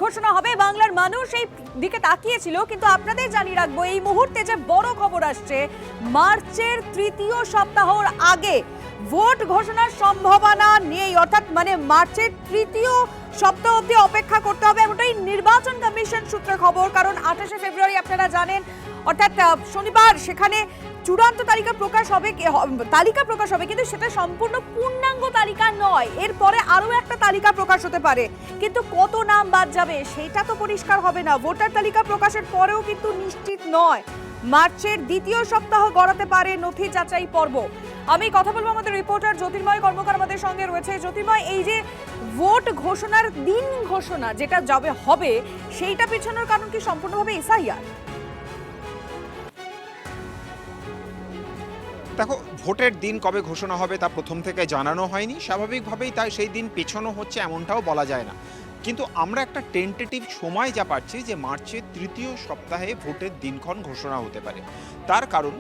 ঘোষণা হবে, বাংলার মানুষ এই দিকে তাকিয়েছিল। কিন্তু আপনাদের জানিয়ে রাখবো, এই মুহূর্তে যে বড় খবর আসছে, মার্চের তৃতীয় সপ্তাহর আগে ভোট ঘোষণার সম্ভাবনা নেই। অর্থাৎ মার্চের তৃতীয় সপ্তাহ অবধি অপেক্ষা করতে হবে, এমনটাই নির্বাচন কমিশন সূত্রে খবর। কারণ 28শে ফেব্রুয়ারি আপনারা জানেন, অর্থাৎ শনিবার সেখানে চূড়ান্ত তালিকা প্রকাশ হবে, কিন্তু সেটা সম্পূর্ণ পূর্ণাঙ্গ তালিকা নয়। এরপরে আরো একটা তালিকা প্রকাশ হতে পারে, কিন্তু কত নাম বাদ যাবে সেটা তো পরিষ্কার হবে না। ভোটার তালিকা প্রকাশের পরেও কিন্তু নিশ্চিত নয়। মার্চের দ্বিতীয় সপ্তাহ গড়াতে পারে নথি যাচাই পর্ব। আমি কথা বলবো আমাদের রিপোর্টার জ্যোতির্ময় কর্মকার আমাদের সঙ্গে রয়েছে। জ্যোতির্ময়, এই যে ভোট ঘোষণার দিন ঘোষণা যেটা হবে, সেইটা পিছানোর কারণ কি সম্পূর্ণভাবে এসআইআর? দেখো, ভোটের দিন কবে ঘোষণা হবে তা প্রথম থেকে জানানো হয়নি, স্বাভাবিকভাবেই তাই সেই দিন পেছানো হচ্ছে এমনটাও বলা যায় না। কিন্তু আমরা একটা টেন্টেটিভ সময় যা পাচ্ছি যে মার্চের তৃতীয় সপ্তাহে ভোটের দিনক্ষণ ঘোষণা হতে পারে। তার কারণ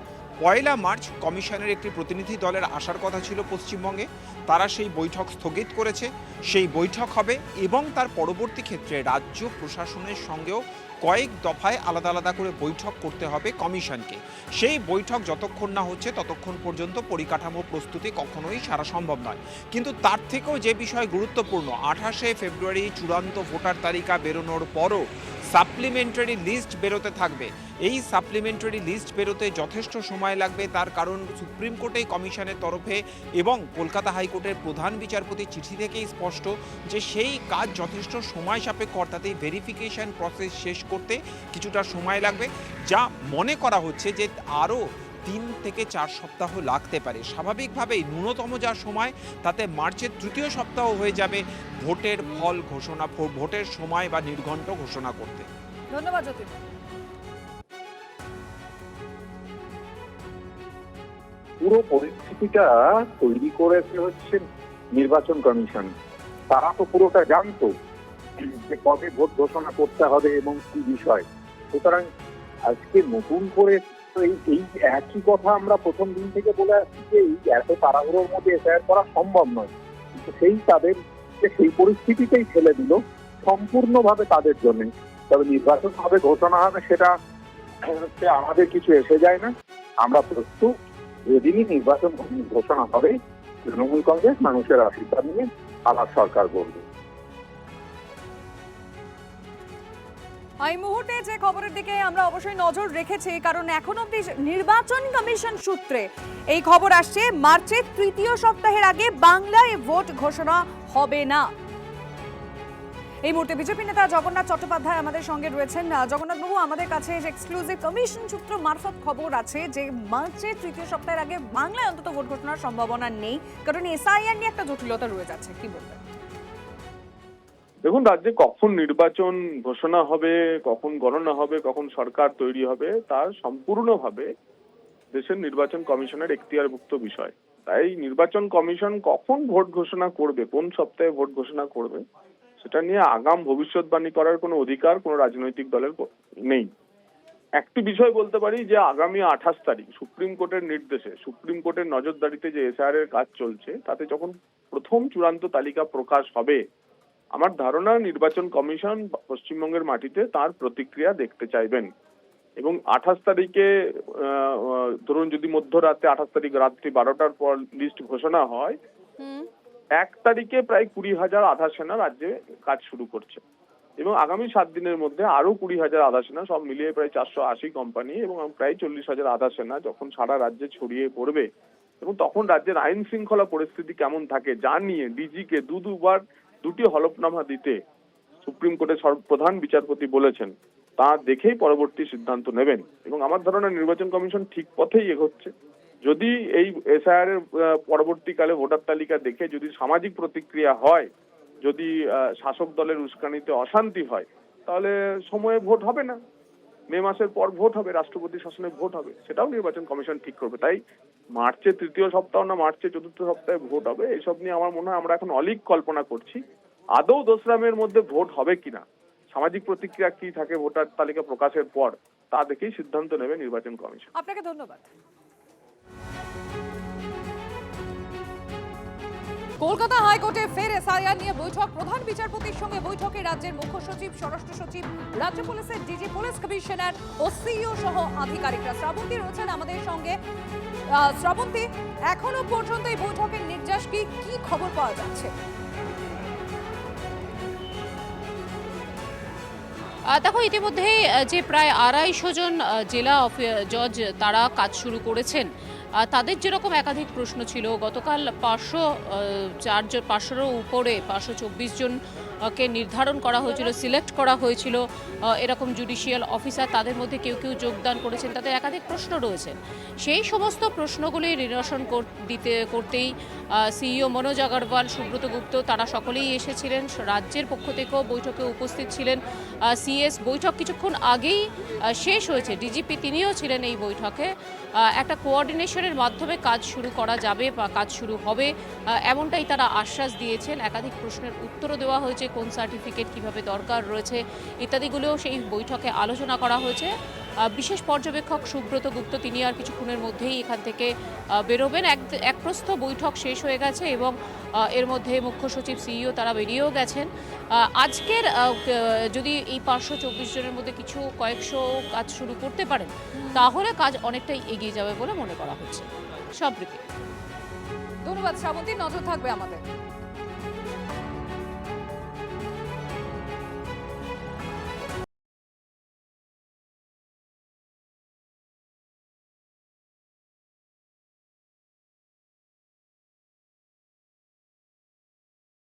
1 মার্চ কমিশনের একটি প্রতিনিধি দলের আসার কথা ছিল পশ্চিমবঙ্গে, তারা সেই বৈঠক স্থগিত করেছে। সেই বৈঠক হবে এবং তার পরবর্তী ক্ষেত্রে রাজ্য প্রশাসনের সঙ্গেও কয়েক দফায় আলাদা আলাদা করে বৈঠক করতে হবে কমিশনকে। সেই বৈঠক যতক্ষণ না হচ্ছে ততক্ষণ পর্যন্ত পরিকাঠামো প্রস্তুতি কখনোই সারা সম্ভব নয়। কিন্তু তার থেকেও যে বিষয় গুরুত্বপূর্ণ, 28শে ফেব্রুয়ারি চূড়ান্ত ভোটার তালিকা বেরোনোর পরও সাপ্লিমেন্টারি লিস্ট বেরোতে থাকবে। এই সাপ্লিমেন্টারি লিস্ট বেরোতে যথেষ্ট সময় লাগবে। তার কারণ সুপ্রিম কোর্টে কমিশনের তরফে এবং কলকাতা হাইকোর্টের প্রধান বিচারপতি চিঠি থেকেই স্পষ্ট যে সেই কাজ যথেষ্ট সময় সাপেক্ষ, অর্থাৎ এই ভেরিফিকেশন প্রসেস শেষ করতে কিছুটা সময় লাগবে, যা মনে করা হচ্ছে যে আরও 3 থেকে 4 সপ্তাহ লাগতে পারে। স্বাভাবিকভাবেই ন্যূনতম যা সময়, তাতে মার্চের তৃতীয় সপ্তাহ হয়ে যাবে ভোটের ফল ঘোষণা, ভোটের সময় বা নির্ঘণ্ট ঘোষণা করতে। ধন্যবাদ জ্যোতি। পুরো পরিস্থিতিটা তৈরি করেছে হচ্ছে নির্বাচন কমিশন। তারা তো পুরোটা জানতো যে কবে ভোট ঘোষণা করতে হবে এবং কি বিষয়। সুতরাং আজকে নতুন করে এই একই কথা আমরা প্রথম দিন থেকে বলে আসছি যে এই এত তাড়াহুড়োর মধ্যে এফআইআর করা সম্ভব নয়। কিন্তু তাদের সেই পরিস্থিতিতেই ফেলে দিল সম্পূর্ণভাবে তাদের জন্য। তবে নির্বাচন কবে ঘোষণা হবে সেটা আমাদের কিছু এসে যায় না। আমরা প্রস্তুত, যেদিনই নির্বাচন ঘোষণা হবে তৃণমূল কংগ্রেস মানুষের আশীর্বাদ নিয়ে আবার সরকার গড়বে। এই মুহূর্তে যে খবরের দিকে আমরা অবশ্যই নজর রেখেছি, কারণ এখন অবধি নির্বাচন কমিশন সূত্রে এই খবর আসছে, মার্চের তৃতীয় সপ্তাহের আগে বাংলায় ভোট ঘোষণা হবে না। এই মুহূর্তে বিজেপি নেতা জগন্নাথ চট্টোপাধ্যায় আমাদের সঙ্গে রয়েছেন। জগন্নাথ বাবু, আমাদের কাছে এক্সক্লুসিভ কমিশন সূত্র মারফত খবর আছে যে মার্চের তৃতীয় সপ্তাহের আগে বাংলায় অন্তত ভোট ঘোষণার সম্ভাবনা নেই, কারণ এসআইআর নিয়ে একটা জটিলতা রয়ে যাচ্ছে। কি বলবেন? দেখুন, রাজ্যে কখন নির্বাচন ঘোষণা হবে, কখন গণনা হবে, কখন সরকার তৈরি হবে, তার সম্পূর্ণভাবে দেশের নির্বাচন কমিশনের এখতিয়ারভুক্ত বিষয়। তাই নির্বাচন কমিশন কখন ভোট ঘোষণা করবে, কোন সপ্তাহে ভোট ঘোষণা করবে, সেটা নিয়ে আগাম ভবিষ্যৎবাণী করার কোনো অধিকার কোনো রাজনৈতিক দলের নেই। একটি বিষয় বলতে পারি যে আগামী 28 তারিখ সুপ্রিম কোর্টের নির্দেশে, সুপ্রিম কোর্টের নজরদারিতে যে এসআইআর এর কাজ চলছে, তাতে যখন প্রথম চূড়ান্ত তালিকা প্রকাশ হবে, আমার ধারণা নির্বাচন কমিশন পশ্চিমবঙ্গের মাটিতে তার প্রতিক্রিয়া দেখতে চাইবেন। এবং 28 তারিখে ধরুন যদি মধ্যরাতে 28 তারিখ রাত্রি 12টার পর লিস্ট ঘোষণা হয়, 1 তারিখে প্রায় 20,000 আধা সেনা রাজ্যে কাজ শুরু করছে এবং আগামী 7 দিনের মধ্যে আরো 20,000 আধা সেনা, সব মিলিয়ে প্রায় 480 কোম্পানি এবং প্রায় 40,000 আধা সেনা যখন সারা রাজ্যে ছড়িয়ে পড়বে এবং তখন রাজ্যের আইন শৃঙ্খলা পরিস্থিতি কেমন থাকে যা নিয়ে ডিজিকে দুবার 2টি হলফনামা দিতে সুপ্রিম কোর্টের প্রধান বিচারপতি বলেছেন, তা দেখেই পরবর্তী সিদ্ধান্ত নেবেন। এবং আমার ধারণা নির্বাচন কমিশন ঠিক পথেই এগোচ্ছে। যদি এই এসআইআর এর পরবর্তীকালে ভোটার তালিকা দেখে যদি সামাজিক প্রতিক্রিয়া হয়, যদি শাসক দলের উস্কানিতে অশান্তি হয়, তাহলে সময়ে ভোট হবে না। মে মাসের পর ভোট হবে, রাষ্ট্রপতি শাসনে ভোট হবে, সেটাও নির্বাচন কমিশন ঠিক করবে। তাই মার্চের তৃতীয় সপ্তাহ না মার্চের চতুর্থ সপ্তাহে ভোট হবে, এসব নিয়ে আমার মনে হয় আমরা এখন অলীক কল্পনা করছি। আদৌ 2রা মের মধ্যে ভোট হবে কিনা, সামাজিক প্রতিক্রিয়া কি থাকে ভোটার তালিকা প্রকাশের পর, তা দেখেই সিদ্ধান্ত নেবে নির্বাচন কমিশন। আপনাকে ধন্যবাদ। কলকাতা হাইকোর্টে ফের এসআইআর নিয়ে বৈঠক, প্রধান বিচারপতির সঙ্গে বৈঠকে রাজ্যের মুখ্য সচিব, স্বরাষ্ট্র সচিব, রাজ্য পুলিশের ডিজি, পুলিশ কমিশনার ও সিইও সহ আধিকারিকরা। শ্রাবন্তী রয়েছেন আমাদের সঙ্গে। শ্রাবন্তী, এখনো পর্যন্ত এই বৈঠকের নির্যাস কি খবর পাওয়া যাচ্ছে? দেখো, ইতিমধ্যেই যে প্রায় 250 জন জেলা জজ তারা কাজ শুরু করেছেন। তাদের যেরকম একাধিক প্রশ্ন ছিল, গতকাল 500-এরও উপরে 524 জনকে নির্ধারণ করা হয়েছিল, সিলেক্ট করা হয়েছিল এরকম জুডিশিয়াল অফিসার। তাদের মধ্যে কেউ কেউ যোগদান করেছেন, তাদের একাধিক প্রশ্ন রয়েছে। সেই সমস্ত প্রশ্নগুলি নিরসন করতেই সিইও মনোজ আগরওয়াল, সুব্রত গুপ্ত তারা সকলেই এসেছিলেন। রাজ্যের পক্ষ থেকেও বৈঠকে উপস্থিত ছিলেন সিএস। বৈঠক কিছুক্ষণ আগেই শেষ হয়েছে। ডিজিপি তিনিও ছিলেন এই বৈঠকে। একটা কোঅর্ডিনেশনের মাধ্যমে কাজ শুরু করা যাবে বা কাজ শুরু হবে, এমনটাই তারা আশ্বাস দিয়েছেন। একাধিক প্রশ্নের উত্তরও দেওয়া হয়েছে, কোন সার্টিফিকেট কিভাবে দরকার রয়েছে ইত্যাদিগুলোও সেই বৈঠকে আলোচনা করা হয়েছে। বিশেষ পর্যবেক্ষক সুব্রত গুপ্ত তিনি আর কিছুক্ষণের মধ্যেই এখান থেকে বেরোবেন। এক প্রস্থ বৈঠক শেষ হয়ে গেছে এবং এর মধ্যে মুখ্য সচিব, সিইও তারা বেরিয়েও গেছেন। আজকের যদি এই 524 জনের মধ্যে কয়েকশো কাজ শুরু করতে পারেন, তাহলে কাজ অনেকটাই এগিয়ে যাবে বলে মনে করা হচ্ছে। সবরীতি, ধন্যবাদ শ্রাবন্তী, নজর থাকবে আমাদের।